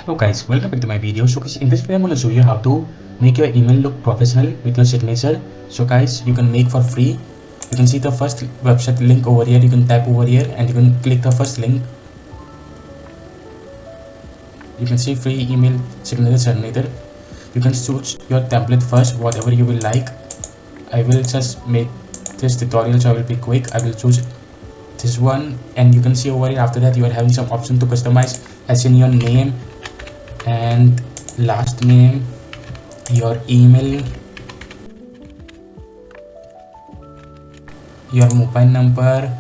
Hello guys, welcome back to my video. So guys, in this video I'm going to show you how to make your email look professional with your signature. So guys, you can make for free. You can see the first website link over here. You can type over here and you can click the first link. You can see free email signature generator. You can choose your template first, whatever you will like. I will just make this tutorial, so I will be quick. I will choose this one, and you can see over here after that you are having some option to customize, as in your name and last name, your email, your mobile number.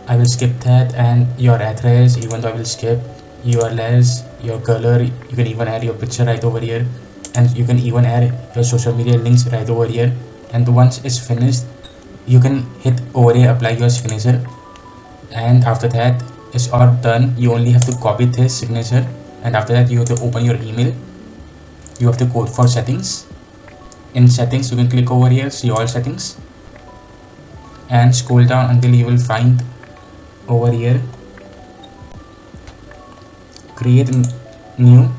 I will skip that, and your address, even though I will skip your URLs, your color. You can even add your picture right over here, and you can even add your social media links right over here. And once it's finished, you can hit over here, apply your signature, and after that it's all done. You only have to copy this signature, and after that you have to open your email. You have to go for settings. In settings you can click over here, see all settings, and scroll down until you will find over here create new.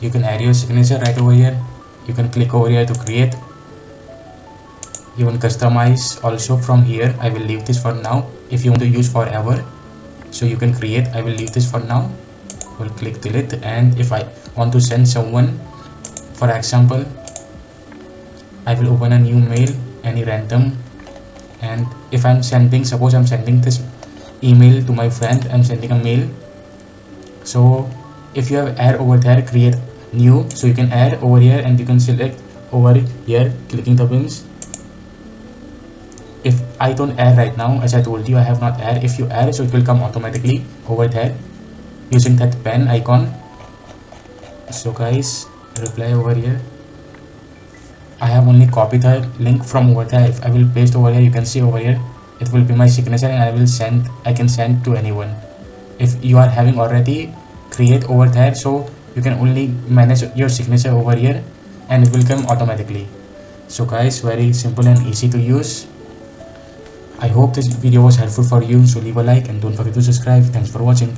You can add your signature right over here. You can click over here to create. You can customize also from here. I will leave this for now. If you want to use forever, so you can create. I will leave this for now. We'll click delete. And if I want to send someone, for example, I will open a new mail, any random, and if I'm sending, suppose I'm sending this email to my friend, I'm sending a mail. So if you have add over there, create new, so you can add over here and you can select over here clicking the wings. If I don't add right now, as I told you, I have not add. If you add, so it will come automatically over there using that pen icon. So guys, reply over here. I have only copied the link from over there. If I will paste over here, you can see over here it will be my signature, and I can send to anyone. If you are having already create over there, so you can only manage your signature over here and it will come automatically. So guys, very simple and easy to use. I hope this video was helpful for you, so leave a like and don't forget to subscribe. Thanks for watching.